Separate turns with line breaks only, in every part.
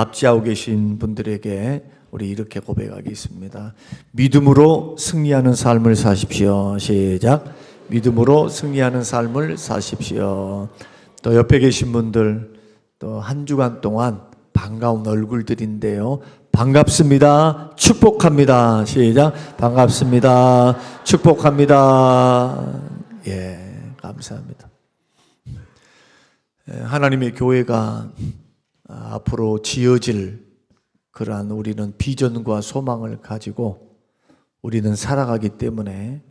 납치하고 계신 분들에게 우리 이렇게 고백하겠습니다. 믿음으로 승리하는 삶을 사십시오. 시작. 믿음으로 승리하는 삶을 사십시오. 또 옆에 계신 분들 또 한 주간 동안 반가운 얼굴들인데요. 반갑습니다. 축복합니다. 시작. 반갑습니다. 축복합니다. 예, 감사합니다. 하나님의 교회가 앞으로 지어질 그러한 우리는 비전과 소망을 가지고 우리는 살아가기 때문에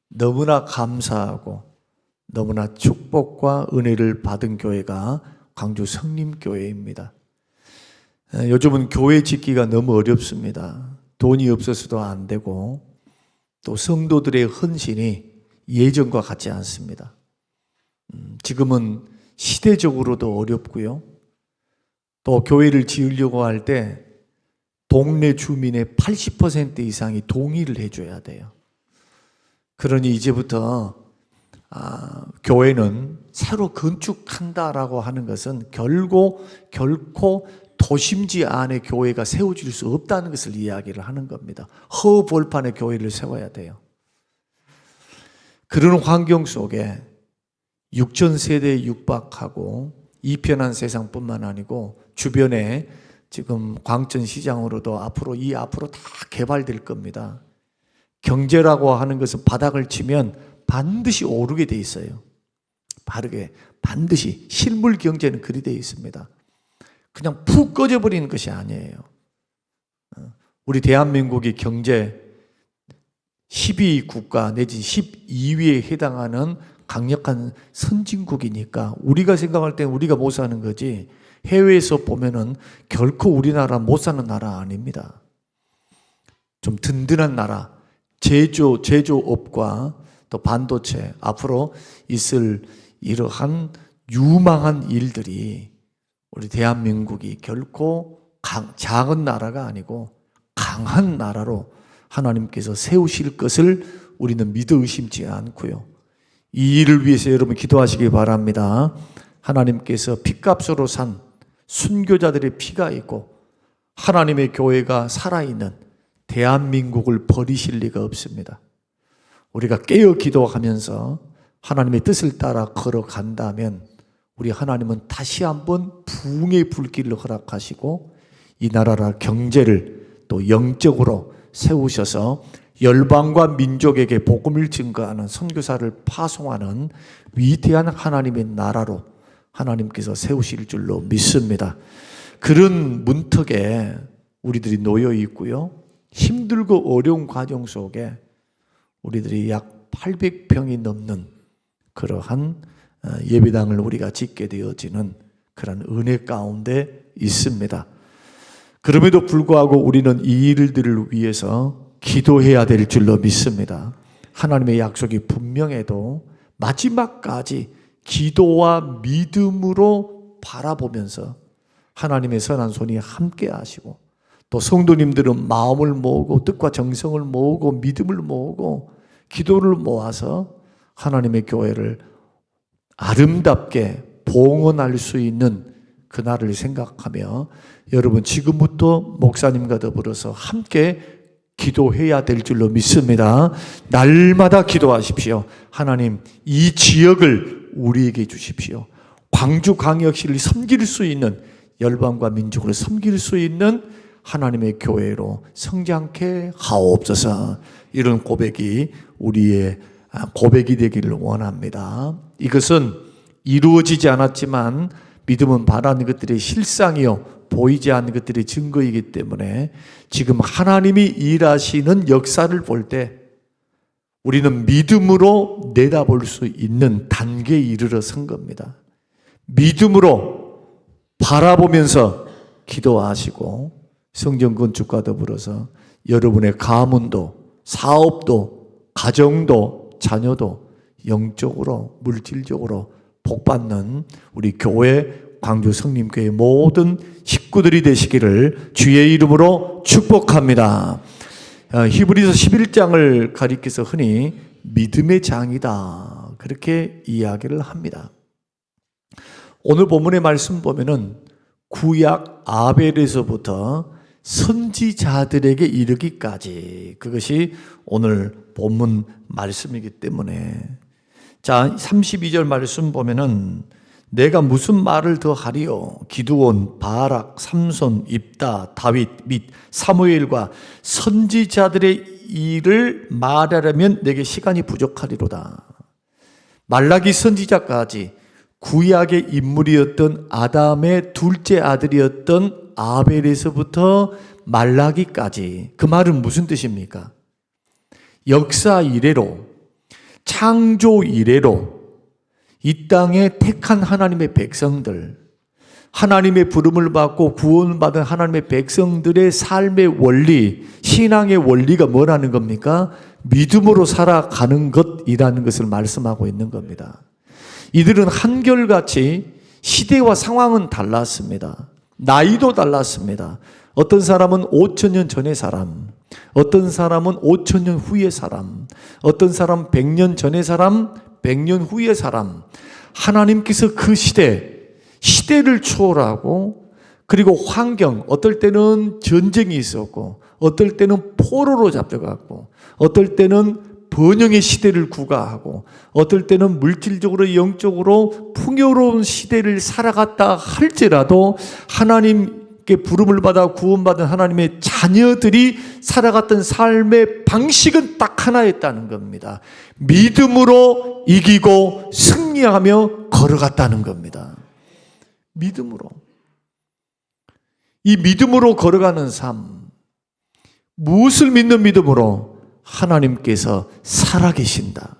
너무나 감사하고 너무나 축복과 은혜를 받은 교회가 광주 성림교회입니다. 요즘은 교회 짓기가 너무 어렵습니다. 돈이 없어서도 안 되고 또 성도들의 헌신이 예전과 같지 않습니다. 지금은 시대적으로도 어렵고요. 또 교회를 지으려고 할 때 동네 주민의 80% 이상이 동의를 해줘야 돼요. 그러니 이제부터 교회는 새로 건축한다라고 하는 것은 결코 도심지 안에 교회가 세워질 수 없다는 것을 이야기를 하는 겁니다. 허벌판에 교회를 세워야 돼요. 그런 환경 속에 6천 세대에 육박하고 이편한 세상뿐만 아니고 주변에 지금 광천시장으로도 앞으로 다 개발될 겁니다. 경제라고 하는 것은 바닥을 치면 반드시 오르게 돼 있어요. 바르게 반드시 실물 경제는 그리 돼 있습니다. 그냥 푹 꺼져버리는 것이 아니에요. 우리 대한민국이 경제 12위 국가 내지 12위에 해당하는 강력한 선진국이니까 우리가 생각할 때 우리가 못 사는 거지 해외에서 보면은 결코 우리나라 못 사는 나라 아닙니다. 좀 든든한 나라, 제조업과 또 반도체 앞으로 있을 이러한 유망한 일들이 우리 대한민국이 결코 작은 나라가 아니고 강한 나라로 하나님께서 세우실 것을 우리는 믿어 의심치 않고요. 이 일을 위해서 여러분 기도하시기 바랍니다. 하나님께서 핏값으로 산 순교자들의 피가 있고 하나님의 교회가 살아있는 대한민국을 버리실 리가 없습니다. 우리가 깨어 기도하면서 하나님의 뜻을 따라 걸어간다면 우리 하나님은 다시 한번 부흥의 불길을 허락하시고 이 나라라 경제를 또 영적으로 세우셔서 열방과 민족에게 복음을 증거하는 선교사를 파송하는 위대한 하나님의 나라로 하나님께서 세우실 줄로 믿습니다. 그런 문턱에 우리들이 놓여 있고요. 힘들고 어려운 과정 속에 우리들이 약 800평이 넘는 그러한 예배당을 우리가 짓게 되어지는 그런 은혜 가운데 있습니다. 그럼에도 불구하고 우리는 이 일들을 위해서 기도해야 될 줄로 믿습니다. 하나님의 약속이 분명해도 마지막까지 기도와 믿음으로 바라보면서 하나님의 선한 손이 함께 하시고 또 성도님들은 마음을 모으고 뜻과 정성을 모으고 믿음을 모으고 기도를 모아서 하나님의 교회를 아름답게 봉헌할 수 있는 그날을 생각하며 여러분 지금부터 목사님과 더불어서 함께 기도해야 될 줄로 믿습니다. 날마다 기도하십시오. 하나님 이 지역을 우리에게 주십시오. 광주광역시를 섬길 수 있는 열방과 민족을 섬길 수 있는 하나님의 교회로 성장케 하옵소서. 이런 고백이 우리의 고백이 되기를 원합니다. 이것은 이루어지지 않았지만 믿음은 바라는 것들의 실상이요 보이지 않는 것들의 증거이기 때문에 지금 하나님이 일하시는 역사를 볼 때 우리는 믿음으로 내다볼 수 있는 단계에 이르러 선 겁니다. 믿음으로 바라보면서 기도하시고 성전 건축과 더불어서 여러분의 가문도 사업도 가정도 자녀도 영적으로 물질적으로 복받는 우리 교회 광주 성림교회 모든 식구들이 되시기를 주의 이름으로 축복합니다. 히브리서 11장을 가리켜서 흔히 믿음의 장이다 그렇게 이야기를 합니다. 오늘 본문의 말씀 보면은 구약 아벨에서부터 선지자들에게 이르기까지, 그것이 오늘 본문 말씀이기 때문에. 자, 32절 말씀 보면은 내가 무슨 말을 더 하리요? 기드온, 바락, 삼손, 입다, 다윗 및 사무엘과 선지자들의 일을 말하려면 내게 시간이 부족하리로다. 말라기 선지자까지 구약의 인물이었던 아담의 둘째 아들이었던 아벨에서부터 말라기까지, 그 말은 무슨 뜻입니까? 역사 이래로, 창조 이래로 이 땅에 택한 하나님의 백성들, 하나님의 부름을 받고 구원받은 하나님의 백성들의 삶의 원리, 신앙의 원리가 뭐라는 겁니까? 믿음으로 살아가는 것이라는 것을 말씀하고 있는 겁니다. 이들은 한결같이 시대와 상황은 달랐습니다. 나이도 달랐습니다. 어떤 사람은 5,000년 전의 사람, 어떤 사람은 5,000년 후의 사람, 어떤 사람은 100년 전의 사람, 100년 후의 사람. 하나님께서 그 시대를 초월하고, 그리고 환경, 어떨 때는 전쟁이 있었고, 어떨 때는 포로로 잡혀갔고, 어떨 때는 번영의 시대를 구가하고, 어떨 때는 물질적으로 영적으로 풍요로운 시대를 살아갔다 할지라도 하나님께 부름을 받아 구원받은 하나님의 자녀들이 살아갔던 삶의 방식은 딱 하나였다는 겁니다. 믿음으로 이기고 승리하며 걸어갔다는 겁니다. 믿음으로. 이 믿음으로 걸어가는 삶, 무엇을 믿는 믿음으로? 하나님께서 살아계신다.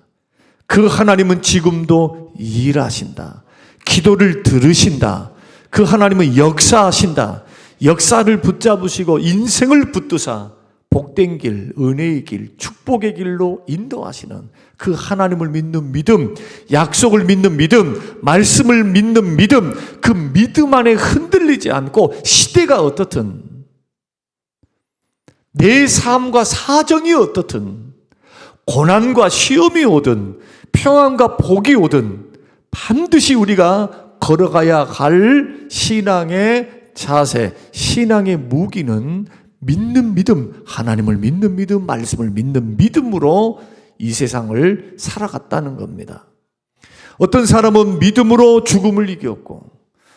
그 하나님은 지금도 일하신다. 기도를 들으신다. 그 하나님은 역사하신다. 역사를 붙잡으시고 인생을 붙드사 복된 길, 은혜의 길, 축복의 길로 인도하시는 그 하나님을 믿는 믿음, 약속을 믿는 믿음, 말씀을 믿는 믿음, 그 믿음 안에 흔들리지 않고 시대가 어떻든, 내 삶과 사정이 어떻든, 고난과 시험이 오든 평안과 복이 오든 반드시 우리가 걸어가야 할 신앙의 자세, 신앙의 무기는 믿는 믿음, 하나님을 믿는 믿음, 말씀을 믿는 믿음으로 이 세상을 살아갔다는 겁니다. 어떤 사람은 믿음으로 죽음을 이겼고,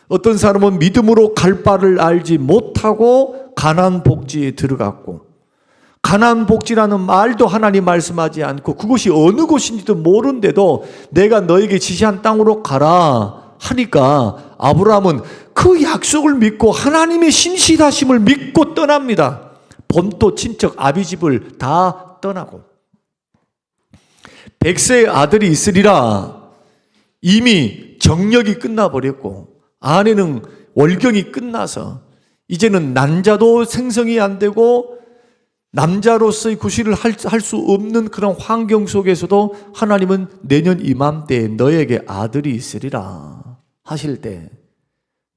어떤 사람은 믿음으로 갈 바를 알지 못하고 가나안 복지에 들어갔고, 가나안 복지라는 말도 하나님 말씀하지 않고 그곳이 어느 곳인지도 모르는데도 내가 너에게 지시한 땅으로 가라 하니까 아브라함은 그 약속을 믿고 하나님의 신실하심을 믿고 떠납니다. 본토 친척 아비집을 다 떠나고. 100세의 아들이 있으리라. 이미 정력이 끝나버렸고 아내는 월경이 끝나서 이제는 난자도 생성이 안 되고 남자로서의 구실을 할 수 없는 그런 환경 속에서도 하나님은 내년 이맘때에 너에게 아들이 있으리라 하실 때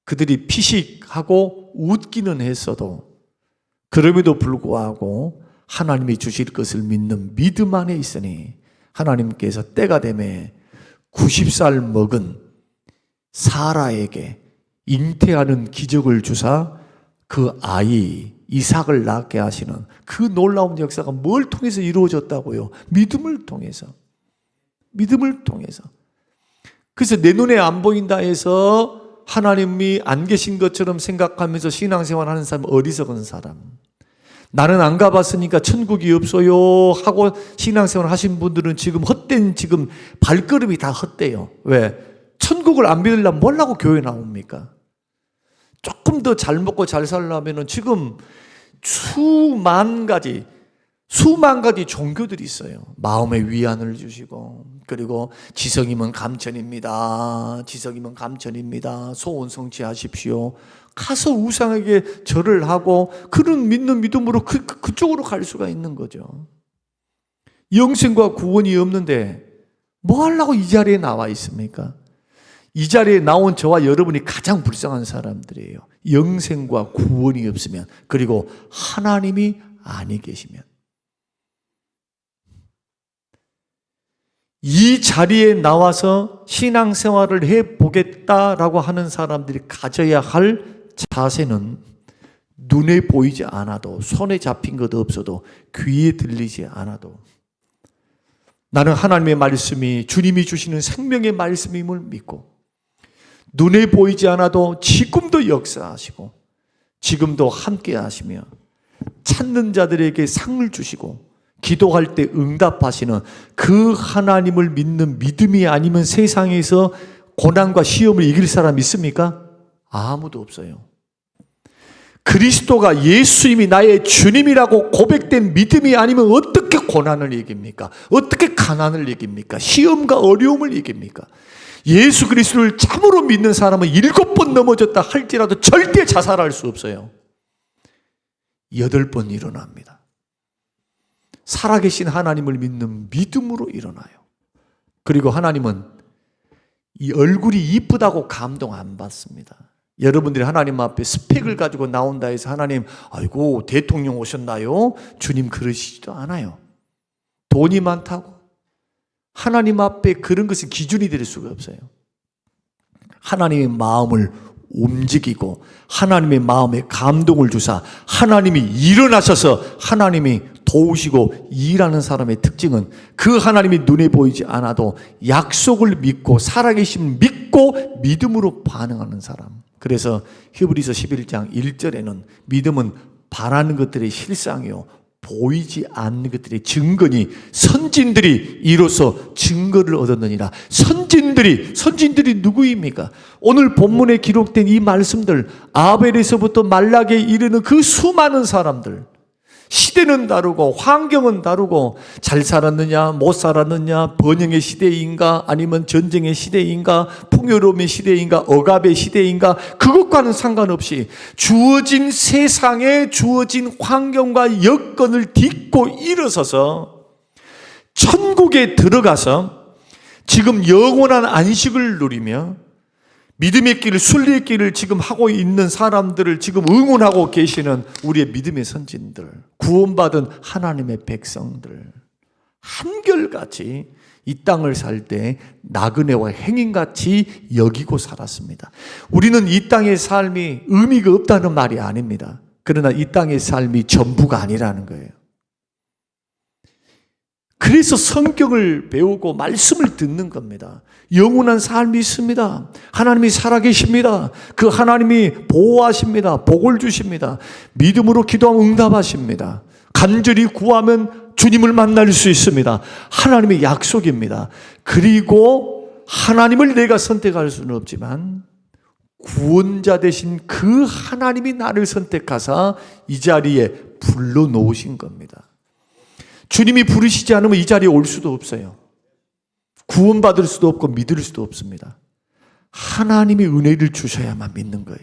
그들이 피식하고 웃기는 했어도 그럼에도 불구하고 하나님이 주실 것을 믿는 믿음 안에 있으니 하나님께서 때가 되매 90살 먹은 사라에게 잉태하는 기적을 주사 그 아이 이삭을 낳게 하시는 그 놀라운 역사가 뭘 통해서 이루어졌다고요? 믿음을 통해서. 믿음을 통해서. 그래서 내 눈에 안 보인다 해서 하나님이 안 계신 것처럼 생각하면서 신앙생활 하는 사람, 어리석은 사람. 나는 안 가봤으니까 천국이 없어요 하고 신앙생활 하신 분들은 지금 헛된 지금 발걸음이 다 헛돼요. 왜? 천국을 안 믿으려면 뭘 하고 교회 나옵니까? 조금 더 잘 먹고 잘 살려면 지금 수만 가지 종교들이 있어요. 마음의 위안을 주시고, 그리고 지성이면 감천입니다. 지성이면 감천입니다. 소원 성취하십시오. 가서 우상에게 절을 하고 그런 믿는 믿음으로 그쪽으로 갈 수가 있는 거죠. 영생과 구원이 없는데 뭐 하려고 이 자리에 나와 있습니까? 이 자리에 나온 저와 여러분이 가장 불쌍한 사람들이에요. 영생과 구원이 없으면, 그리고 하나님이 아니 계시면. 이 자리에 나와서 신앙생활을 해보겠다라고 하는 사람들이 가져야 할 자세는 눈에 보이지 않아도, 손에 잡힌 것 없어도, 귀에 들리지 않아도 나는 하나님의 말씀이 주님이 주시는 생명의 말씀임을 믿고, 눈에 보이지 않아도 지금도 역사하시고 지금도 함께 하시며 찾는 자들에게 상을 주시고 기도할 때 응답하시는 그 하나님을 믿는 믿음이 아니면 세상에서 고난과 시험을 이길 사람 있습니까? 아무도 없어요. 그리스도가 예수님이 나의 주님이라고 고백된 믿음이 아니면 어떻게 고난을 이깁니까? 어떻게 가난을 이깁니까? 시험과 어려움을 이깁니까? 예수 그리스도를 참으로 믿는 사람은 7번 넘어졌다 할지라도 절대 자살할 수 없어요. 8번 일어납니다. 살아계신 하나님을 믿는 믿음으로 일어나요. 그리고 하나님은 이 얼굴이 이쁘다고 감동 안 받습니다. 여러분들이 하나님 앞에 스펙을 가지고 나온다 해서 하나님, 아이고 대통령 오셨나요? 주님 그러시지도 않아요. 돈이 많다고 하나님 앞에 그런 것은 기준이 될 수가 없어요. 하나님의 마음을 움직이고 하나님의 마음에 감동을 주사 하나님이 일어나셔서 하나님이 도우시고 일하는 사람의 특징은 그 하나님이 눈에 보이지 않아도 약속을 믿고 살아계심을 믿고 믿음으로 반응하는 사람. 그래서 히브리서 11장 1절에는 믿음은 바라는 것들의 실상이요 보이지 않는 것들의 증거니 선진들이 이로써 증거를 얻었느니라. 선진들이 누구입니까? 오늘 본문에 기록된 이 말씀들, 아벨에서부터 말라기에 이르는 그 수많은 사람들, 시대는 다르고 환경은 다르고 잘 살았느냐 못 살았느냐, 번영의 시대인가 아니면 전쟁의 시대인가, 풍요로움의 시대인가, 억압의 시대인가, 그것과는 상관없이 주어진 세상에 주어진 환경과 여건을 딛고 일어서서 천국에 들어가서 지금 영원한 안식을 누리며 믿음의 길을, 순리의 길을 지금 하고 있는 사람들을 지금 응원하고 계시는 우리의 믿음의 선진들, 구원받은 하나님의 백성들, 한결같이 이 땅을 살 때 나그네와 행인같이 여기고 살았습니다. 우리는 이 땅의 삶이 의미가 없다는 말이 아닙니다. 그러나 이 땅의 삶이 전부가 아니라는 거예요. 그래서 성경을 배우고 말씀을 듣는 겁니다. 영원한 삶이 있습니다. 하나님이 살아계십니다. 그 하나님이 보호하십니다. 복을 주십니다. 믿음으로 기도하면 응답하십니다. 간절히 구하면 주님을 만날 수 있습니다. 하나님의 약속입니다. 그리고 하나님을 내가 선택할 수는 없지만 구원자 되신 그 하나님이 나를 선택하사 이 자리에 불러놓으신 겁니다. 주님이 부르시지 않으면 이 자리에 올 수도 없어요. 구원받을 수도 없고 믿을 수도 없습니다. 하나님이 은혜를 주셔야만 믿는 거예요.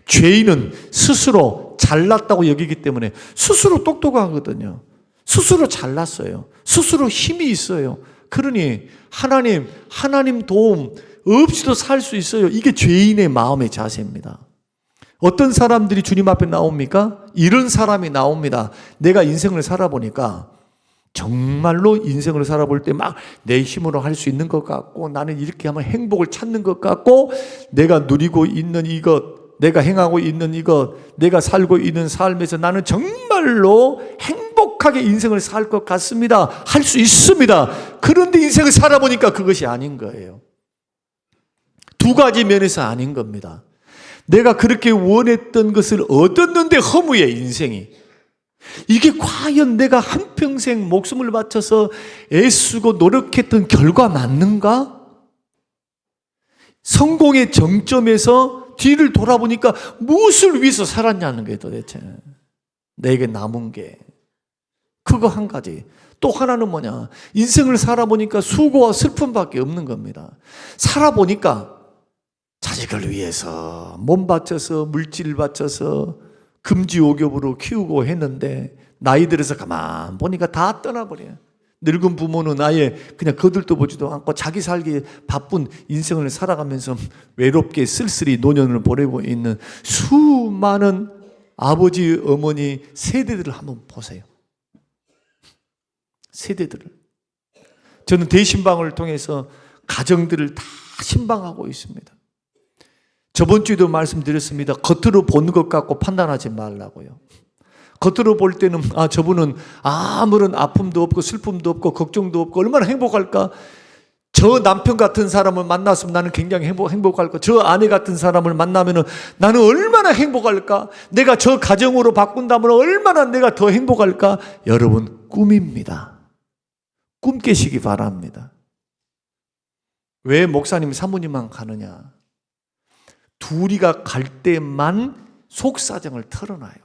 죄인은 스스로 잘났다고 여기기 때문에 스스로 똑똑하거든요. 스스로 잘났어요. 스스로 힘이 있어요. 그러니 하나님 도움 없이도 살 수 있어요. 이게 죄인의 마음의 자세입니다. 어떤 사람들이 주님 앞에 나옵니까? 이런 사람이 나옵니다. 내가 인생을 살아보니까 정말로 인생을 살아볼 때 막 내 힘으로 할 수 있는 것 같고, 나는 이렇게 하면 행복을 찾는 것 같고, 내가 누리고 있는 이것, 내가 행하고 있는 이것, 내가 살고 있는 삶에서 나는 정말로 행복하게 인생을 살 것 같습니다. 할 수 있습니다. 그런데 인생을 살아보니까 그것이 아닌 거예요. 두 가지 면에서 아닌 겁니다. 내가 그렇게 원했던 것을 얻었는데 허무해, 인생이. 이게 과연 내가 한평생 목숨을 바쳐서 애쓰고 노력했던 결과 맞는가? 성공의 정점에서 뒤를 돌아보니까 무엇을 위해서 살았냐는 게 도대체 내게 남은 게 그거 한 가지. 또 하나는 뭐냐? 인생을 살아보니까 수고와 슬픔밖에 없는 겁니다. 살아보니까 자식을 위해서 몸 바쳐서 물질 바쳐서 금지옥엽으로 키우고 했는데 나이 들어서 가만 보니까 다 떠나버려요. 늙은 부모는 아예 그냥 거들떠 보지도 않고 자기 살기에 바쁜 인생을 살아가면서 외롭게 쓸쓸히 노년을 보내고 있는 수많은 아버지, 어머니 세대들을 한번 보세요. 세대들을. 저는 대신방을 통해서 가정들을 다 신방하고 있습니다. 저번 주에도 말씀드렸습니다. 겉으로 보는 것 갖고 판단하지 말라고요. 겉으로 볼 때는 저분은 아무런 아픔도 없고 슬픔도 없고 걱정도 없고 얼마나 행복할까. 저 남편 같은 사람을 만났으면 나는 굉장히 행복할까. 저 아내 같은 사람을 만나면 나는 얼마나 행복할까. 내가 저 가정으로 바꾼다면 얼마나 내가 더 행복할까. 여러분, 꿈입니다. 꿈 깨시기 바랍니다. 왜 목사님 사모님만 가느냐. 둘이가 갈 때만 속사정을 털어놔요.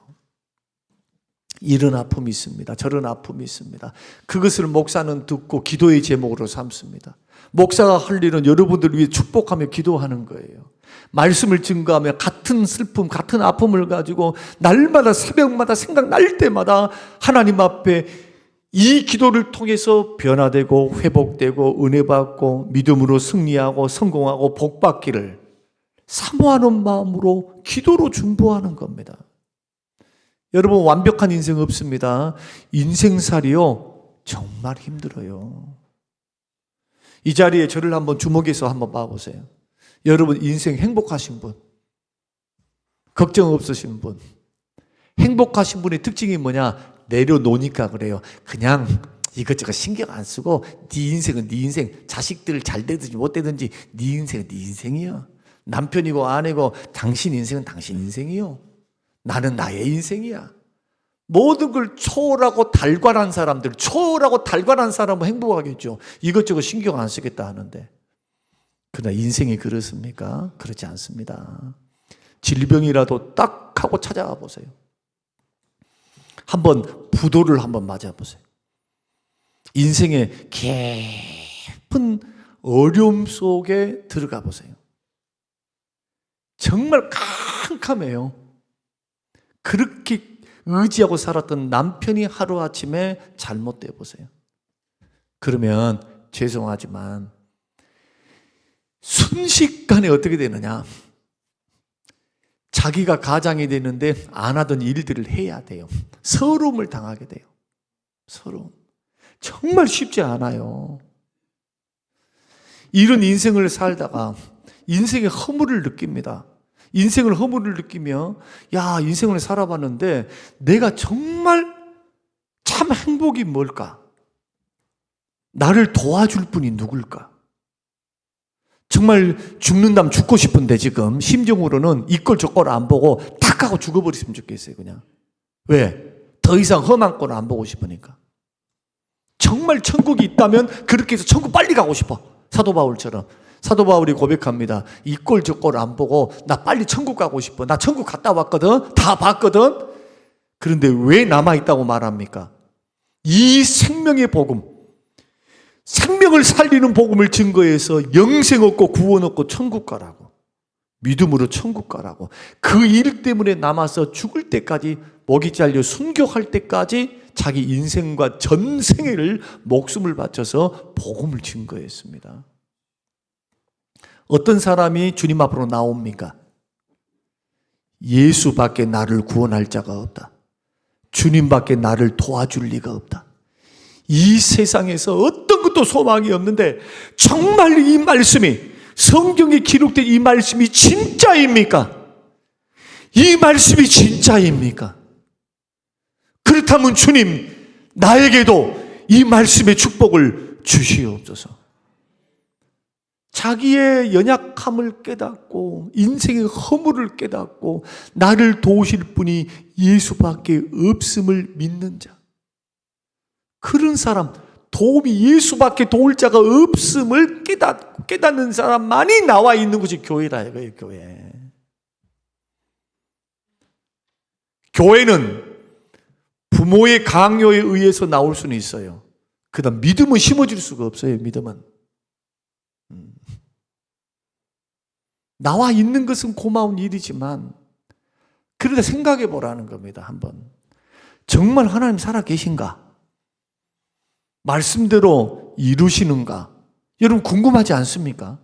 이런 아픔이 있습니다. 저런 아픔이 있습니다. 그것을 목사는 듣고 기도의 제목으로 삼습니다. 목사가 할 일은 여러분들을 위해 축복하며 기도하는 거예요. 말씀을 증거하며 같은 슬픔, 같은 아픔을 가지고 날마다 새벽마다 생각날 때마다 하나님 앞에 이 기도를 통해서 변화되고 회복되고 은혜받고 믿음으로 승리하고 성공하고 복받기를 사모하는 마음으로 기도로 중보하는 겁니다. 여러분, 완벽한 인생 없습니다. 인생살이요 정말 힘들어요. 이 자리에 저를 한번 주목해서 한번 봐보세요. 여러분, 인생 행복하신 분, 걱정 없으신 분, 행복하신 분의 특징이 뭐냐? 내려놓으니까 그래요. 그냥 이것저것 신경 안 쓰고 네 인생은 네 인생, 자식들 잘 되든지 못 되든지 네 인생은 네 인생이요. 남편이고 아내고 당신 인생은 당신 인생이요. 나는 나의 인생이야. 모든 걸 초월하고 달관한 사람들, 초월하고 달관한 사람은 행복하겠죠. 이것저것 신경 안 쓰겠다 하는데. 그러나 인생이 그렇습니까? 그렇지 않습니다. 질병이라도 딱 하고 찾아가 보세요. 한번 부도를 한번 맞아보세요. 인생의 깊은 어려움 속에 들어가 보세요. 정말 캄캄해요. 그렇게 의지하고 살았던 남편이 하루아침에 잘못돼 보세요. 그러면 죄송하지만 순식간에 어떻게 되느냐? 자기가 가장이 되는데 안 하던 일들을 해야 돼요. 서러움을 당하게 돼요. 서러움. 정말 쉽지 않아요. 이런 인생을 살다가 인생의 허물을 느낍니다. 인생을 허물을 느끼며 인생을 살아봤는데 내가 정말 참 행복이 뭘까? 나를 도와줄 분이 누굴까? 정말 죽는다면 죽고 싶은데 지금 심정으로는 이걸 저걸 안 보고 탁 하고 죽어버렸으면 좋겠어요. 그냥. 왜? 더 이상 험한 꼴을 안 보고 싶으니까. 정말 천국이 있다면 그렇게 해서 천국 빨리 가고 싶어. 사도 바울처럼. 사도 바울이 고백합니다. 이 꼴 저 꼴 안 보고 나 빨리 천국 가고 싶어. 나 천국 갔다 왔거든. 다 봤거든. 그런데 왜 남아있다고 말합니까? 이 생명의 복음, 생명을 살리는 복음을 증거해서 영생 얻고 구원 얻고 천국 가라고, 믿음으로 천국 가라고, 그 일 때문에 남아서 죽을 때까지, 목이 잘려 순교할 때까지 자기 인생과 전생애를 목숨을 바쳐서 복음을 증거했습니다. 어떤 사람이 주님 앞으로 나옵니까? 예수밖에 나를 구원할 자가 없다. 주님밖에 나를 도와줄 리가 없다. 이 세상에서 어떤 것도 소망이 없는데 정말 이 말씀이, 성경에 기록된 이 말씀이 진짜입니까? 이 말씀이 진짜입니까? 그렇다면 주님, 나에게도 이 말씀의 축복을 주시옵소서. 자기의 연약함을 깨닫고 인생의 허물을 깨닫고 나를 도우실 분이 예수밖에 없음을 믿는 자, 그런 사람, 도움이 예수밖에 도울 자가 없음을 깨닫는 사람만이 나와 있는 것이 교회라 이거예요. 교회. 교회는 부모의 강요에 의해서 나올 수는 있어요. 그다음 믿음은 심어질 수가 없어요. 믿음은. 나와 있는 것은 고마운 일이지만 그러다 생각해 보라는 겁니다. 한번. 정말 하나님 살아 계신가? 말씀대로 이루시는가? 여러분 궁금하지 않습니까?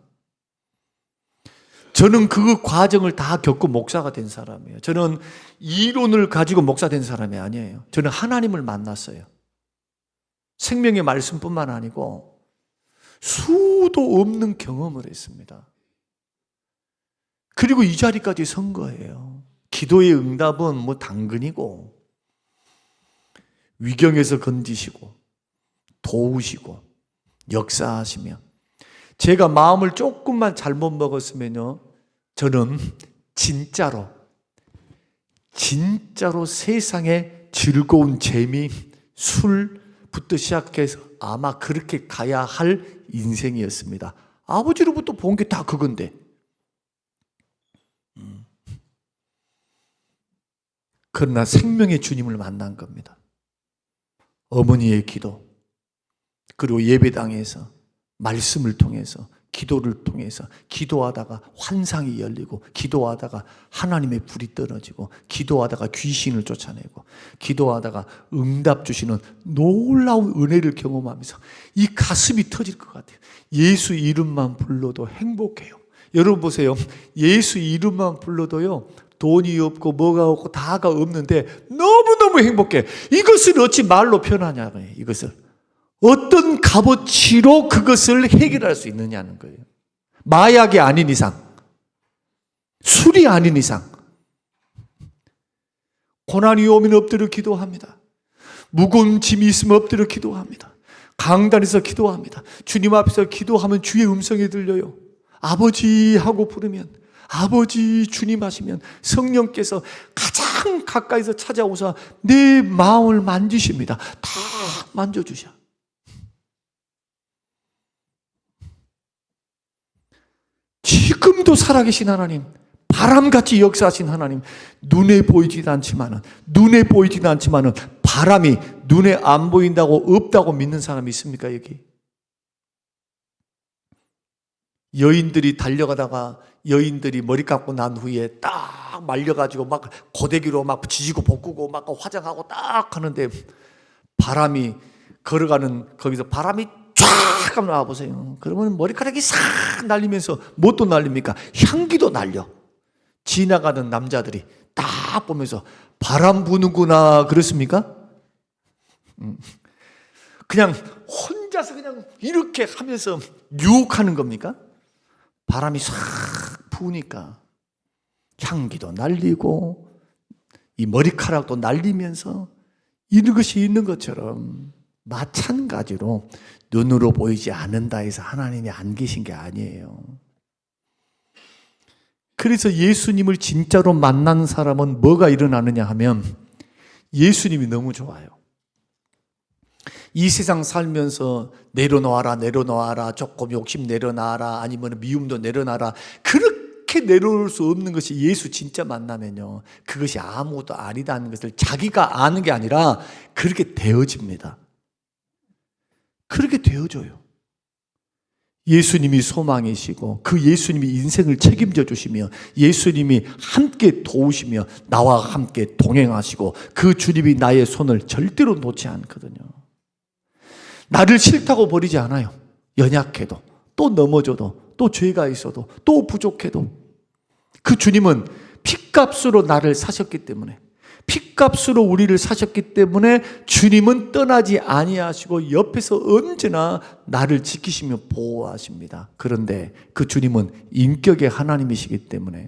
저는 그 과정을 다 겪고 목사가 된 사람이에요. 저는 이론을 가지고 목사 된 사람이 아니에요. 저는 하나님을 만났어요. 생명의 말씀뿐만 아니고 수도 없는 경험을 했습니다. 그리고 이 자리까지 선 거예요. 기도의 응답은 뭐 당근이고, 위경에서 건지시고 도우시고 역사하시며, 제가 마음을 조금만 잘못 먹었으면요, 저는 진짜로 세상에 즐거운 재미, 술부터 시작해서 아마 그렇게 가야 할 인생이었습니다. 아버지로부터 본 게 다 그건데. 그러나 생명의 주님을 만난 겁니다. 어머니의 기도, 그리고 예배당에서 말씀을 통해서, 기도를 통해서, 기도하다가 환상이 열리고, 기도하다가 하나님의 불이 떨어지고, 기도하다가 귀신을 쫓아내고, 기도하다가 응답 주시는 놀라운 은혜를 경험하면서 이 가슴이 터질 것 같아요. 예수 이름만 불러도 행복해요. 여러분 보세요. 예수 이름만 불러도요, 돈이 없고 뭐가 없고 다가 없는데 너무너무 행복해. 이것을 어찌 말로 표현하냐고요. 이것을 어떤 값어치로 그것을 해결할 수 있느냐는 거예요. 마약이 아닌 이상, 술이 아닌 이상, 고난이 오면 엎드려 기도합니다. 무거운 짐이 있으면 엎드려 기도합니다. 강단에서 기도합니다. 주님 앞에서 기도하면 주의 음성이 들려요. 아버지 하고 부르면, 아버지 주님 하시면 성령께서 가장 가까이서 찾아오사 내 마음을 만지십니다. 다 만져주셔. 지금도 살아계신 하나님, 바람같이 역사하신 하나님, 눈에 보이지도 않지만은 바람이 눈에 안 보인다고 없다고 믿는 사람이 있습니까, 여기? 여인들이 달려가다가 여인들이 머리 감고 난 후에 딱 말려가지고 막 고데기로 막 지지고 볶고 막 화장하고 딱 하는데, 바람이 걸어가는 거기서 바람이 쫙 하면 와보세요. 그러면 머리카락이 싹 날리면서 뭣도 날립니까? 향기도 날려. 지나가는 남자들이 딱 보면서 바람 부는구나 그렇습니까? 그냥 혼자서 그냥 이렇게 하면서 유혹하는 겁니까? 바람이 싹 부으니까 향기도 날리고 이 머리카락도 날리면서 이런 것이 있는 것처럼, 마찬가지로 눈으로 보이지 않는다 해서 하나님이 안 계신 게 아니에요. 그래서 예수님을 진짜로 만난 사람은 뭐가 일어나느냐 하면, 예수님이 너무 좋아요. 이 세상 살면서 내려놓아라, 조금 욕심 내려놔라, 아니면 미움도 내려놔라, 그렇게 내려놓을 수 없는 것이 예수 진짜 만나면요, 그것이 아무것도 아니다는 것을 자기가 아는 게 아니라 그렇게 되어집니다. 그렇게 되어져요. 예수님이 소망이시고 그 예수님이 인생을 책임져 주시며, 예수님이 함께 도우시며 나와 함께 동행하시고, 그 주님이 나의 손을 절대로 놓지 않거든요. 나를 싫다고 버리지 않아요. 연약해도, 또 넘어져도, 또 죄가 있어도, 또 부족해도. 그 주님은 핏값으로 나를 사셨기 때문에, 핏값으로 우리를 사셨기 때문에 주님은 떠나지 아니하시고 옆에서 언제나 나를 지키시며 보호하십니다. 그런데 그 주님은 인격의 하나님이시기 때문에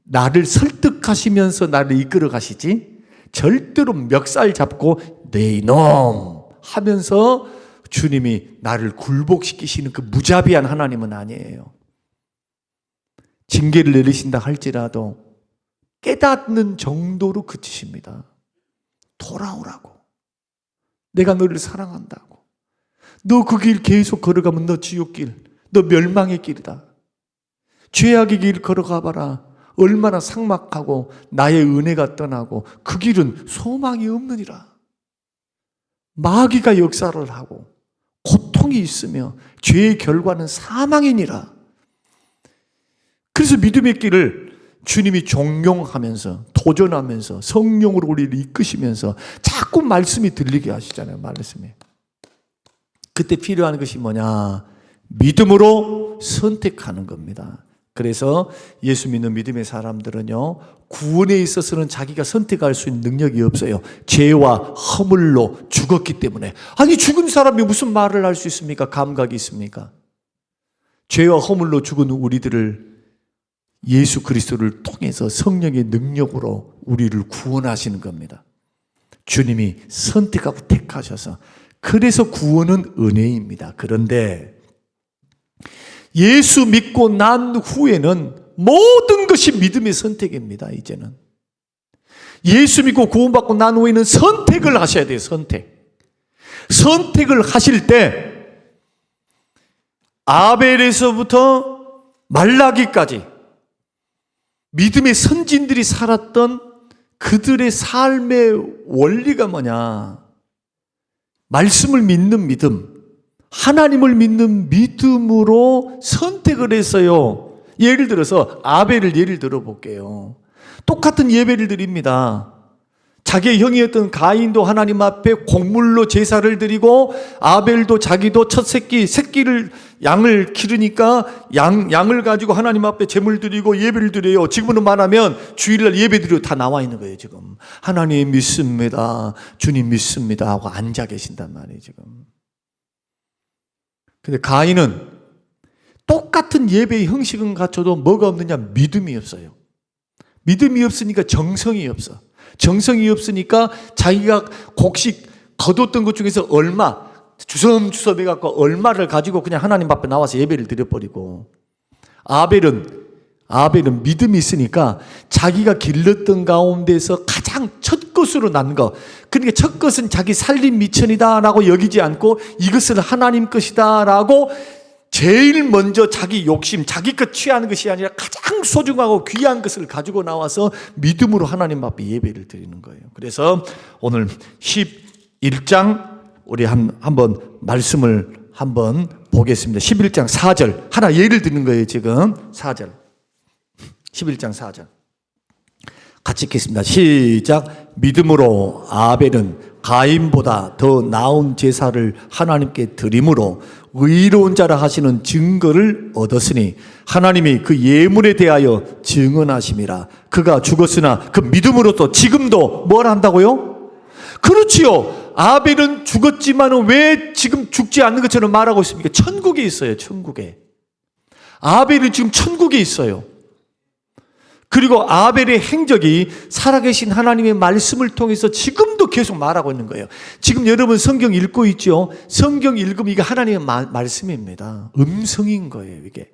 나를 설득하시면서 나를 이끌어 가시지, 절대로 멱살 잡고 내 이놈 하면서 주님이 나를 굴복시키시는 그 무자비한 하나님은 아니에요. 징계를 내리신다 할지라도 깨닫는 정도로 그치십니다. 돌아오라고. 내가 너를 사랑한다고. 너 그 길 계속 걸어가면 너 지옥길, 너 멸망의 길이다. 죄악의 길 걸어가 봐라. 얼마나 삭막하고 나의 은혜가 떠나고 그 길은 소망이 없느니라. 마귀가 역사를 하고 고통이 있으며 죄의 결과는 사망이니라. 그래서 믿음의 길을 주님이 종용하면서, 도전하면서, 성령으로 우리를 이끄시면서 자꾸 말씀이 들리게 하시잖아요. 말씀이. 그때 필요한 것이 뭐냐? 믿음으로 선택하는 겁니다. 그래서 예수 믿는 믿음의 사람들은요, 구원에 있어서는 자기가 선택할 수 있는 능력이 없어요. 죄와 허물로 죽었기 때문에. 아니, 죽은 사람이 무슨 말을 할 수 있습니까? 감각이 있습니까? 죄와 허물로 죽은 우리들을 예수 그리스도를 통해서 성령의 능력으로 우리를 구원하시는 겁니다. 주님이 선택하고 택하셔서. 그래서 구원은 은혜입니다. 그런데 예수 믿고 난 후에는 모든 것이 믿음의 선택입니다. 이제는 예수 믿고 구원받고 난 후에는 선택을 하셔야 돼요. 선택을 하실 때 아벨에서부터 말라기까지 믿음의 선진들이 살았던 그들의 삶의 원리가 뭐냐? 말씀을 믿는 믿음, 하나님을 믿는 믿음으로 선택을 했어요. 예를 들어서 아벨을 예를 들어볼게요. 똑같은 예배를 드립니다. 자기의 형이었던 가인도 하나님 앞에 곡물로 제사를 드리고, 아벨도 자기도 첫 새끼를 양을 기르니까 양을 가지고 하나님 앞에 제물 드리고 예배를 드려요. 지금으로 말하면 주일날 예배 드리고 다 나와 있는 거예요. 지금 하나님 믿습니다, 주님 믿습니다 하고 앉아 계신단 말이에요. 지금. 근데 가인은 똑같은 예배의 형식은 갖춰도 뭐가 없느냐? 믿음이 없어요. 믿음이 없으니까 정성이 없어. 정성이 없으니까 자기가 곡식 거뒀던 것 중에서 얼마 주섬주섬 해갖고 얼마를 가지고 그냥 하나님 앞에 나와서 예배를 드려버리고, 아벨은 믿음이 있으니까 자기가 길렀던 가운데서 가장 첫 것으로 난 거, 그러니까 첫 것은 자기 살림 미천이다라고 여기지 않고 이것은 하나님 것이다라고 제일 먼저 자기 욕심, 자기 것 취하는 것이 아니라 가장 소중하고 귀한 것을 가지고 나와서 믿음으로 하나님 앞에 예배를 드리는 거예요. 그래서 오늘 11장 우리 한번 말씀을 한번 보겠습니다. 11장 4절 하나 예를 드는 거예요. 지금 4절 11장 4절 같이 읽겠습니다. 시작. 믿음으로 아벨은 가인보다 더 나은 제사를 하나님께 드림으로 의로운 자라 하시는 증거를 얻었으니 하나님이 그 예물에 대하여 증언하심이라. 그가 죽었으나 그 믿음으로 또 지금도 뭘 한다고요? 그렇지요. 아벨은 죽었지만 왜 지금 죽지 않는 것처럼 말하고 있습니까? 천국에 있어요. 천국에. 아벨은 지금 천국에 있어요. 그리고 아벨의 행적이 살아계신 하나님의 말씀을 통해서 지금도 계속 말하고 있는 거예요. 지금 여러분 성경 읽고 있죠? 성경 읽으면 이게 하나님의 말씀입니다. 음성인 거예요, 이게.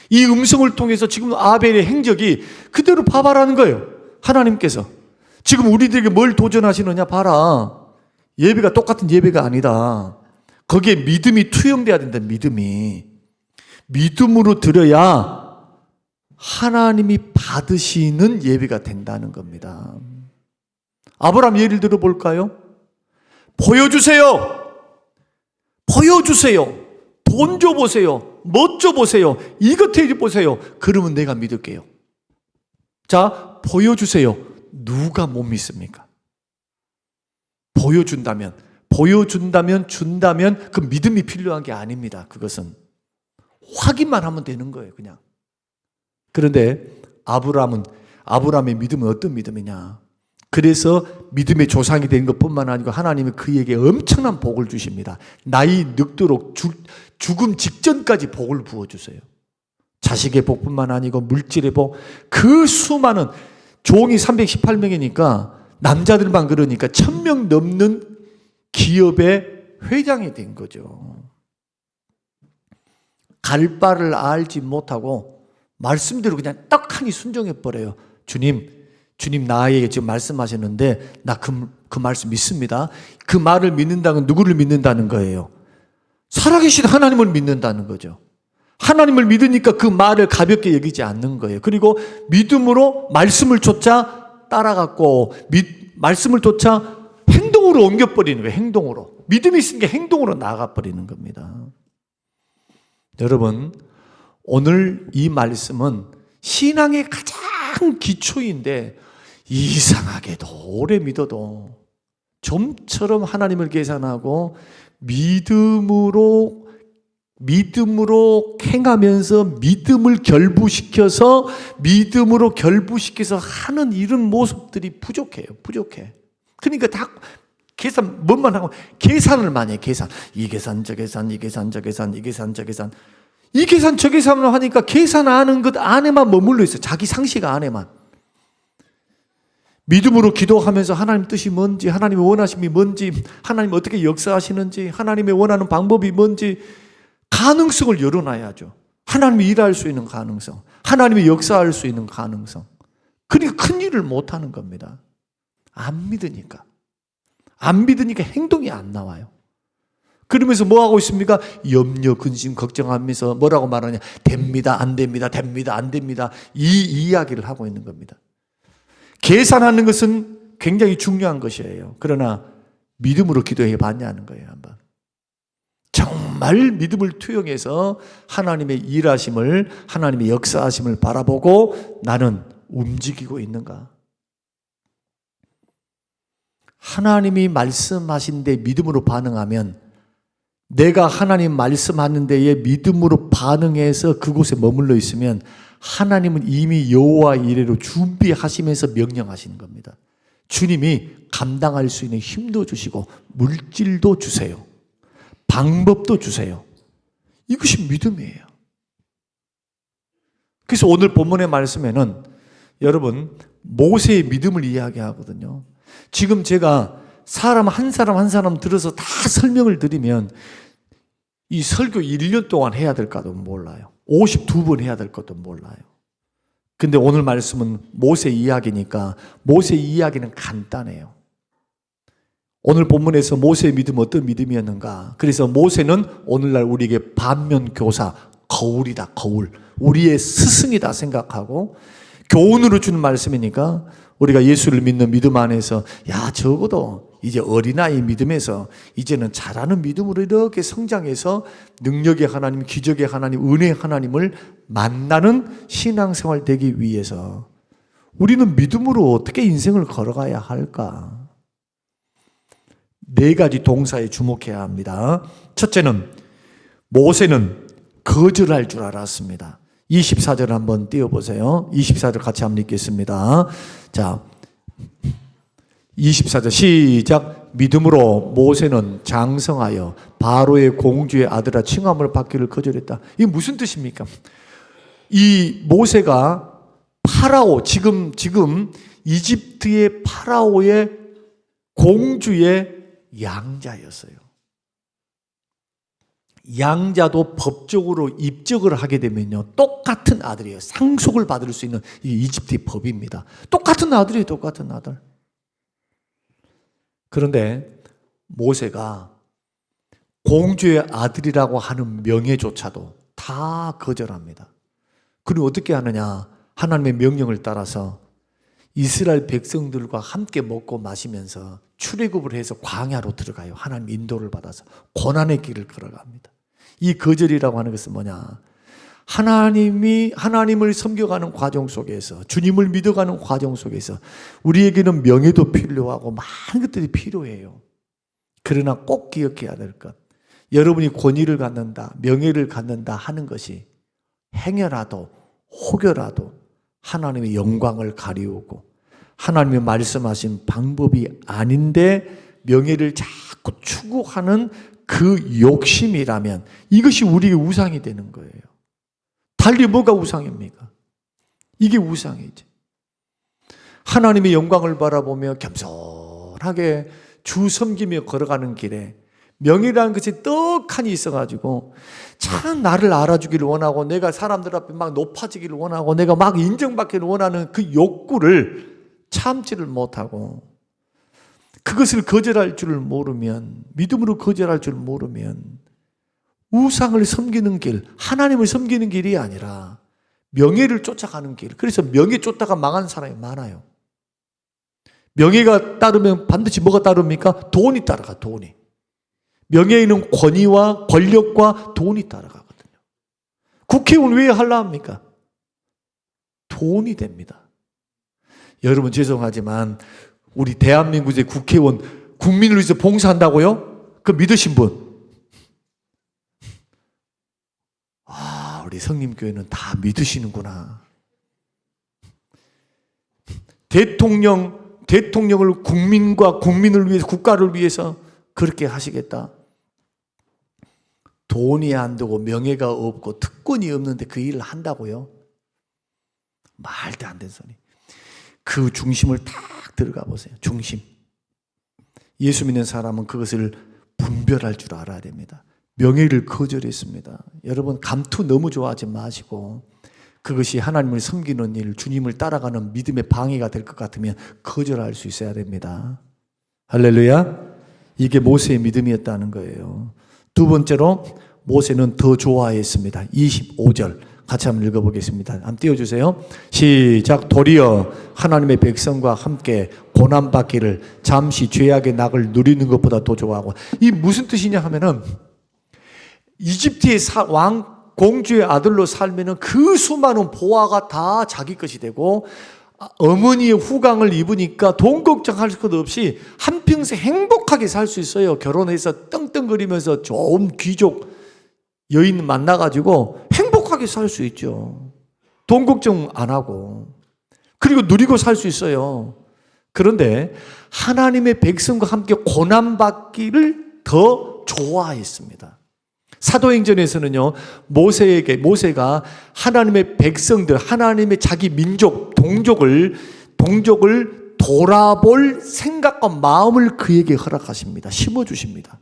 이 음성을 통해서 지금 아벨의 행적이 그대로 봐봐라는 거예요. 하나님께서. 지금 우리들에게 뭘 도전하시느냐 봐라. 예배가 똑같은 예배가 아니다. 거기에 믿음이 투영돼야 된다. 믿음으로 드려야 하나님이 받으시는 예배가 된다는 겁니다. 아브라함 예를 들어볼까요? 보여주세요. 돈 줘보세요. 멋 줘보세요. 이것 해보세요. 그러면 내가 믿을게요. 자, 보여주세요. 누가 못 믿습니까? 보여준다면 그 믿음이 필요한 게 아닙니다. 그것은 확인만 하면 되는 거예요. 그냥. 그런데 아브라함의 믿음은 어떤 믿음이냐? 그래서 믿음의 조상이 된 것뿐만 아니고 하나님은 그에게 엄청난 복을 주십니다. 나이 늙도록 죽음 직전까지 복을 부어주세요. 자식의 복뿐만 아니고 물질의 복, 그 수많은 종이 318명이니까 남자들만 그러니까 1000명 넘는 기업의 회장이 된 거죠. 갈 바를 알지 못하고 말씀대로 그냥 떡하니 순종해버려요. 주님 나에게 지금 말씀하셨는데 나 그 말씀 믿습니다. 그 말을 믿는다는 건 누구를 믿는다는 거예요? 살아계신 하나님을 믿는다는 거죠. 하나님을 믿으니까 그 말을 가볍게 여기지 않는 거예요. 그리고 믿음으로 말씀을 쫓아 따라갔고 말씀을 쫓아 행동으로 옮겨버리는 거예요. 행동으로. 믿음이 있으니까 행동으로 나가버리는 겁니다. 여러분, 오늘 이 말씀은 신앙의 가장 기초인데 이상하게도 오래 믿어도 좀처럼 하나님을 계산하고 믿음으로 행하면서 믿음으로 결부시켜서 하는 이런 모습들이 부족해. 그러니까 다 계산, 뭔만 하고 계산을 많이 해. 이 계산, 저 계산. 이 계산 저 계산을 하니까 계산하는 것 안에만 머물러 있어요. 자기 상식 안에만. 믿음으로 기도하면서 하나님 뜻이 뭔지, 하나님의 원하심이 뭔지, 하나님 어떻게 역사하시는지, 하나님의 원하는 방법이 뭔지 가능성을 열어놔야죠. 하나님이 일할 수 있는 가능성, 하나님이 역사할 수 있는 가능성. 그러니까 큰 일을 못하는 겁니다. 안 믿으니까. 안 믿으니까 행동이 안 나와요. 그러면서 뭐 하고 있습니까? 염려, 근심, 걱정하면서 뭐라고 말하냐? 됩니다, 안 됩니다, 됩니다, 안 됩니다. 이 이야기를 하고 있는 겁니다. 계산하는 것은 굉장히 중요한 것이에요. 그러나 믿음으로 기도해 봤냐는 거예요. 한번. 정말 믿음을 투영해서 하나님의 일하심을, 하나님의 역사하심을 바라보고 나는 움직이고 있는가? 하나님이 말씀하신 데 믿음으로 반응하면 내가 하나님 말씀하는 데에 믿음으로 반응해서 그곳에 머물러 있으면 하나님은 이미 여호와 이레로 준비하시면서 명령하시는 겁니다. 주님이 감당할 수 있는 힘도 주시고 물질도 주세요. 방법도 주세요. 이것이 믿음이에요. 그래서 오늘 본문의 말씀에는 여러분 모세의 믿음을 이야기하거든요. 지금 제가 사람 한 사람 들어서 다 설명을 드리면 이 설교 1년 동안 해야 될까도 몰라요. 52번 해야 될 것도 몰라요. 근데 오늘 말씀은 모세 이야기니까 모세 이야기는 간단해요. 오늘 본문에서 모세의 믿음은 어떤 믿음이었는가? 그래서 모세는 오늘날 우리에게 반면교사, 거울이다, 거울. 우리의 스승이다 생각하고 교훈으로 주는 말씀이니까 우리가 예수를 믿는 믿음 안에서 야 적어도 이제 어린아이 믿음에서 이제는 잘하는 믿음으로 이렇게 성장해서 능력의 하나님, 기적의 하나님, 은혜의 하나님을 만나는 신앙생활 되기 위해서 우리는 믿음으로 어떻게 인생을 걸어가야 할까? 4가지 동사에 주목해야 합니다. 첫째는 모세는 거절할 줄 알았습니다. 24절 한번 띄워보세요. 24절 같이 한번 읽겠습니다. 자, 24절 시작. 믿음으로 모세는 장성하여 바로의 공주의 아들아 칭함을 받기를 거절했다. 이게 무슨 뜻입니까? 이 모세가 파라오, 지금 이집트의 파라오의 공주의 양자였어요. 양자도 법적으로 입적을 하게 되면요 똑같은 아들이에요. 상속을 받을 수 있는 이 이집트의 법입니다. 똑같은 아들이에요. 똑같은 아들. 그런데 모세가 공주의 아들이라고 하는 명예조차도 다 거절합니다. 그리고 어떻게 하느냐? 하나님의 명령을 따라서 이스라엘 백성들과 함께 먹고 마시면서 출애굽을 해서 광야로 들어가요. 하나님 인도를 받아서 고난의 길을 걸어갑니다. 이 거절이라고 하는 것은 뭐냐? 하나님을 섬겨가는 과정 속에서, 주님을 믿어가는 과정 속에서 우리에게는 명예도 필요하고 많은 것들이 필요해요. 그러나 꼭 기억해야 될 것, 여러분이 권위를 갖는다, 명예를 갖는다 하는 것이 행여라도 혹여라도 하나님의 영광을 가리우고 하나님이 말씀하신 방법이 아닌데 명예를 자꾸 추구하는 그 욕심이라면 이것이 우리의 우상이 되는 거예요. 달리 뭐가 우상입니까? 이게 우상이지. 하나님의 영광을 바라보며 겸손하게 주 섬기며 걸어가는 길에 명예라는 것이 떡하니 있어가지고 참 나를 알아주기를 원하고 내가 사람들 앞에 막 높아지기를 원하고 내가 막 인정받기를 원하는 그 욕구를 참지를 못하고 그것을 거절할 줄 모르면, 믿음으로 거절할 줄 모르면 우상을 섬기는 길, 하나님을 섬기는 길이 아니라 명예를 쫓아가는 길. 그래서 명예 쫓다가 망한 사람이 많아요. 명예가 따르면 반드시 뭐가 따릅니까? 돈이 따라가, 돈이. 명예에는 권위와 권력과 돈이 따라가거든요. 국회의원 왜 하려 합니까? 돈이 됩니다. 여러분 죄송하지만 우리 대한민국의 국회의원 국민을 위해서 봉사한다고요? 그 믿으신 분? 아, 우리 성림교회는 다 믿으시는구나. 대통령을 국민과 국민을 위해서, 국가를 위해서 그렇게 하시겠다. 돈이 안 되고 명예가 없고 특권이 없는데 그 일을 한다고요? 말도 안 되는 소리. 그 중심을 딱 들어가 보세요. 중심. 예수 믿는 사람은 그것을 분별할 줄 알아야 됩니다. 명예를 거절했습니다. 여러분, 감투 너무 좋아하지 마시고 그것이 하나님을 섬기는 일, 주님을 따라가는 믿음의 방해가 될 것 같으면 거절할 수 있어야 됩니다. 할렐루야. 이게 모세의 믿음이었다는 거예요. 두 번째로 모세는 더 좋아했습니다. 25절 같이 한번 읽어보겠습니다. 한번 띄워주세요. 시작. 도리어 하나님의 백성과 함께 고난받기를 잠시 죄악의 낙을 누리는 것보다 더 좋아하고. 이 무슨 뜻이냐 하면은 이집트의 왕 공주의 아들로 살면은 그 수많은 보화가 다 자기 것이 되고 어머니의 후광을 입으니까 돈 걱정할 것 없이 한평생 행복하게 살 수 있어요. 결혼해서 떵떵거리면서 좋은 귀족 여인 만나가지고 행복하게 살 수 있죠. 돈 걱정 안 하고. 그리고 누리고 살 수 있어요. 그런데 하나님의 백성과 함께 고난받기를 더 좋아했습니다. 사도행전에서는요, 모세가 하나님의 백성들, 하나님의 자기 민족, 동족을 돌아볼 생각과 마음을 그에게 허락하십니다. 심어주십니다.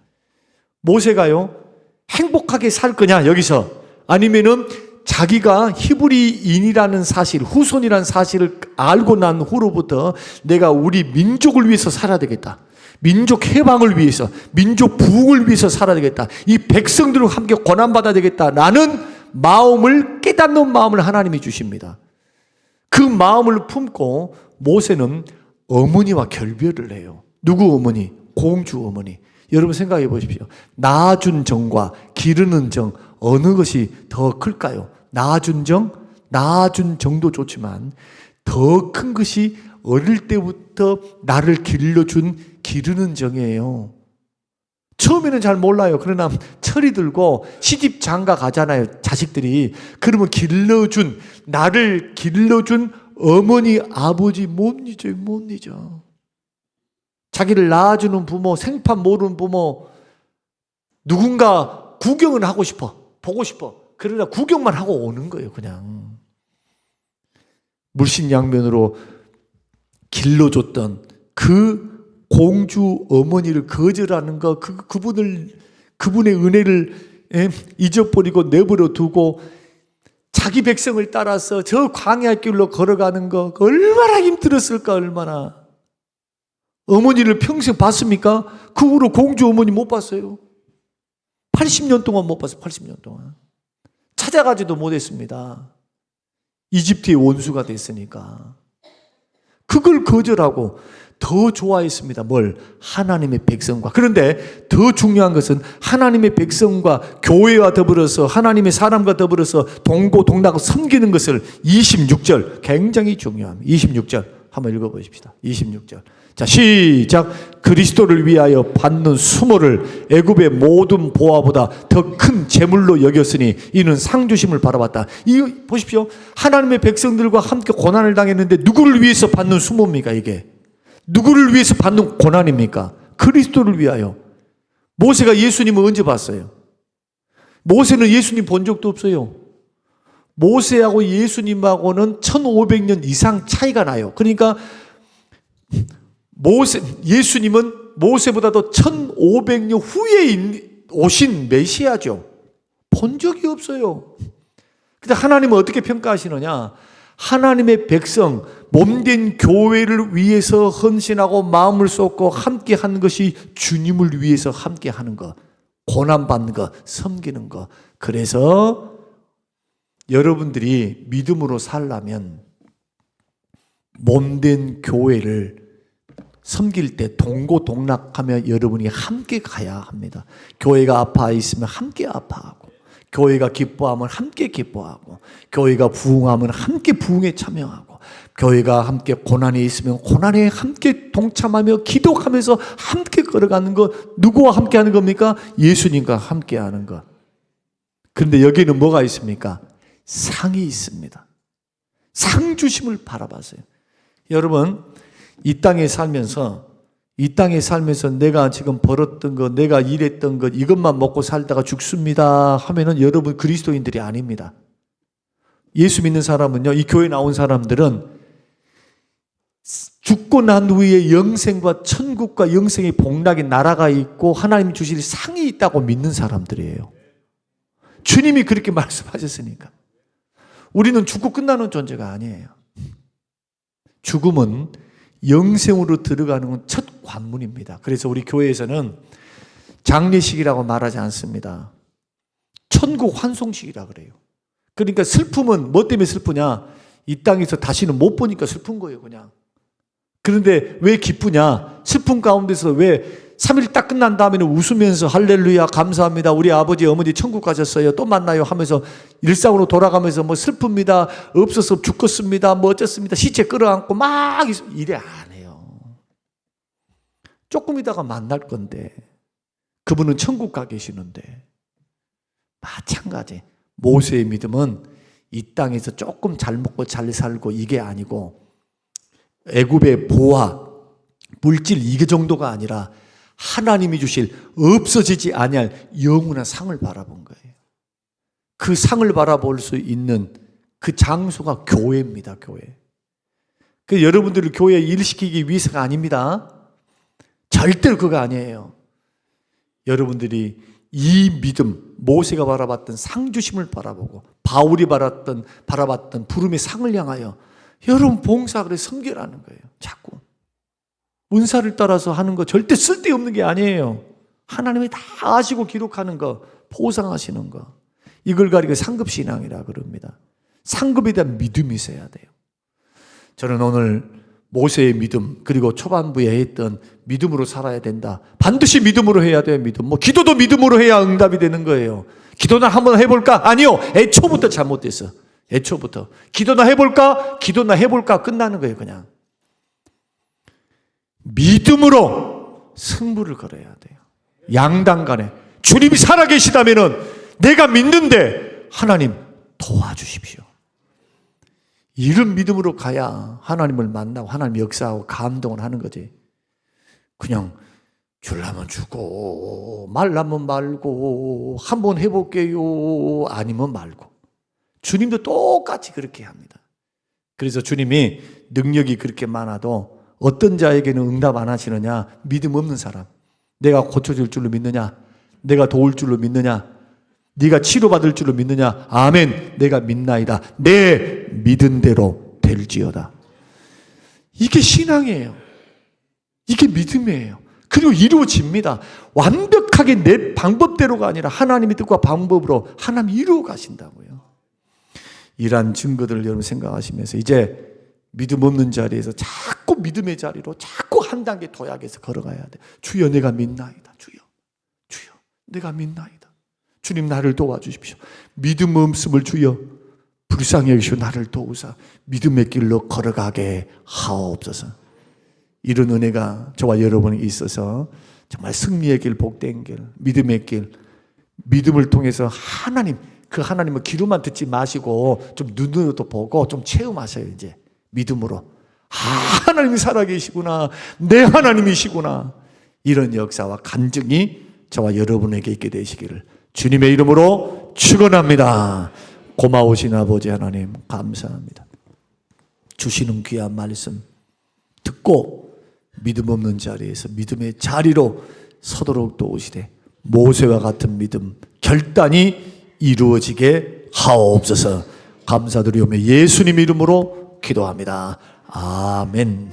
모세가요, 행복하게 살 거냐, 여기서. 아니면은 자기가 히브리인이라는 사실, 후손이라는 사실을 알고 난 후로부터 내가 우리 민족을 위해서 살아야 되겠다. 민족 해방을 위해서, 민족 부흥을 위해서 살아야 되겠다. 이 백성들과 함께 고난받아야 되겠다라는 마음을, 깨닫는 마음을 하나님이 주십니다. 그 마음을 품고 모세는 어머니와 결별을 해요. 누구 어머니? 공주 어머니. 여러분 생각해 보십시오. 낳아준 정과 기르는 정, 어느 것이 더 클까요? 낳아준 정도 좋지만 더 큰 것이 어릴 때부터 나를 기르는 정이에요. 처음에는 잘 몰라요. 그러나 철이 들고 시집 장가 가잖아요, 자식들이. 그러면 나를 길러준 어머니, 아버지 못 잊어. 자기를 낳아주는 부모, 생판 모르는 부모, 누군가 구경을 하고 싶어, 보고 싶어. 그러나 구경만 하고 오는 거예요, 그냥. 물신양면으로 길러줬던 그 공주 어머니를 거절하는 거, 그분의 은혜를 잊어버리고 내버려 두고 자기 백성을 따라서 저 광야 길로 걸어가는 거 얼마나 힘들었을까, 얼마나. 어머니를 평생 봤습니까? 그 후로 공주 어머니 못 봤어요. 80년 동안 못 봤어요. 80년 동안. 찾아가지도 못했습니다. 이집트의 원수가 됐으니까. 그걸 거절하고 더 좋아했습니다. 뭘? 하나님의 백성과. 그런데 더 중요한 것은 하나님의 백성과 교회와 더불어서 하나님의 사람과 더불어서 동고동락을 섬기는 것을 26절 굉장히 중요합니다. 26절 한번 읽어보십시다. 26절. 자, 시작. 그리스도를 위하여 받는 수모를 애굽의 모든 보화보다 더 큰 재물로 여겼으니 이는 상주심을 바라봤다. 이 보십시오. 하나님의 백성들과 함께 고난을 당했는데 누구를 위해서 받는 수모입니까, 이게? 누구를 위해서 받는 고난입니까? 그리스도를 위하여. 모세가 예수님을 언제 봤어요? 모세는 예수님 본 적도 없어요. 모세하고 예수님하고는 1500년 이상 차이가 나요. 그러니까 예수님은 모세보다도 1500년 후에 오신 메시아죠. 본 적이 없어요. 근데 하나님은 어떻게 평가하시느냐? 하나님의 백성, 몸된 교회를 위해서 헌신하고 마음을 쏟고 함께 하는 것이 주님을 위해서 함께 하는 것, 고난받는 것, 섬기는 것. 그래서 여러분들이 믿음으로 살려면 몸된 교회를 섬길 때 동고동락하며 여러분이 함께 가야 합니다. 교회가 아파 있으면 함께 아파하고, 교회가 기뻐하면 함께 기뻐하고, 교회가 부흥하면 함께 부흥에 참여하고, 교회가 함께 고난에 있으면 고난에 함께 동참하며 기도하면서 함께 걸어가는 것. 누구와 함께 하는 겁니까? 예수님과 함께 하는 것. 그런데 여기는 뭐가 있습니까? 상이 있습니다. 상 주심을 바라봤어요. 여러분, 이 땅에 살면서 이 땅에 살면서 내가 지금 벌었던 것, 내가 일했던 것, 이것만 먹고 살다가 죽습니다 하면은 여러분 그리스도인들이 아닙니다. 예수 믿는 사람은요, 이 교회 나온 사람들은 죽고 난 후에 영생과 천국과 영생의 복락의 나라가 있고 하나님 주실 상이 있다고 믿는 사람들이에요. 주님이 그렇게 말씀하셨으니까. 우리는 죽고 끝나는 존재가 아니에요. 죽음은 영생으로 들어가는 건 첫 관문입니다. 그래서 우리 교회에서는 장례식이라고 말하지 않습니다. 천국 환송식이라 그래요. 그러니까 슬픔은 뭐 때문에 슬프냐? 이 땅에서 다시는 못 보니까 슬픈 거예요, 그냥. 그런데 왜 기쁘냐? 슬픔 가운데서 왜 3일 딱 끝난 다음에는 웃으면서 할렐루야 감사합니다. 우리 아버지 어머니 천국 가셨어요. 또 만나요 하면서 일상으로 돌아가면서 뭐 슬픕니다. 없어서 죽겠습니다. 뭐 어쩌습니다. 시체 끌어안고 막 이래 안 해요. 조금 있다가 만날 건데 그분은 천국 가 계시는데 마찬가지. 모세의 믿음은 이 땅에서 조금 잘 먹고 잘 살고 이게 아니고 애굽의 보화, 물질 이게 정도가 아니라 하나님이 주실 없어지지 아니할 영원한 상을 바라본 거예요. 그 상을 바라볼 수 있는 그 장소가 교회입니다. 교회. 그 여러분들을 교회에 일시키기 위해서가 아닙니다. 절대로 그거 아니에요. 여러분들이 이 믿음, 모세가 바라봤던 상주심을 바라보고 바울이 바라봤던 부름의 상을 향하여 여러분 봉사를 섬기라는 거예요. 자꾸. 은사를 따라서 하는 거 절대 쓸데없는 게 아니에요. 하나님이 다 아시고 기록하는 거, 보상하시는 거. 이걸 가리켜 상급신앙이라 그럽니다. 상급에 대한 믿음이 있어야 돼요. 저는 오늘 모세의 믿음, 그리고 초반부에 했던 믿음으로 살아야 된다. 반드시 믿음으로 해야 돼요, 믿음. 뭐 기도도 믿음으로 해야 응답이 되는 거예요. 기도나 한번 해볼까? 아니요. 애초부터 잘못됐어. 애초부터. 기도나 해볼까? 기도나 해볼까? 끝나는 거예요, 그냥. 믿음으로 승부를 걸어야 돼요. 양당 간에. 주님이 살아계시다면은 내가 믿는데 하나님 도와주십시오. 이런 믿음으로 가야 하나님을 만나고 하나님 역사하고 감동을 하는 거지. 그냥 주려면 주고 말라면 말고 한번 해볼게요 아니면 말고. 주님도 똑같이 그렇게 합니다. 그래서 주님이 능력이 그렇게 많아도 어떤 자에게는 응답 안 하시느냐? 믿음 없는 사람. 내가 고쳐줄 줄로 믿느냐? 내가 도울 줄로 믿느냐? 네가 치료받을 줄로 믿느냐? 아멘. 내가 믿나이다. 내 믿은 대로 될지어다. 이게 신앙이에요. 이게 믿음이에요. 그리고 이루어집니다. 완벽하게 내 방법대로가 아니라 하나님의 뜻과 방법으로 하나님이 이루어 가신다고요. 이러한 증거들을 여러분 생각하시면서 이제 믿음 없는 자리에서 자꾸 믿음의 자리로 자꾸 한 단계 도약해서 걸어가야 돼. 주여 내가 믿나이다. 주여 내가 믿나이다. 주님 나를 도와주십시오. 믿음 없음을 주여 불쌍히 여기시고 나를 도우사 믿음의 길로 걸어가게 하옵소서. 이런 은혜가 저와 여러분이 있어서 정말 승리의 길, 복된 길, 믿음의 길, 믿음을 통해서 하나님, 그 하나님의 기로만 듣지 마시고 좀 눈으로도 보고 좀 체험하셔요. 이제 믿음으로. 하나님이 살아계시구나. 내 하나님이시구나. 이런 역사와 간증이 저와 여러분에게 있게 되시기를 주님의 이름으로 축원합니다. 고마우신 아버지 하나님 감사합니다. 주시는 귀한 말씀 듣고 믿음 없는 자리에서 믿음의 자리로 서도록 도우시되 모세와 같은 믿음 결단이 이루어지게 하옵소서. 감사드리오며 예수님 이름으로 기도합니다. 아멘.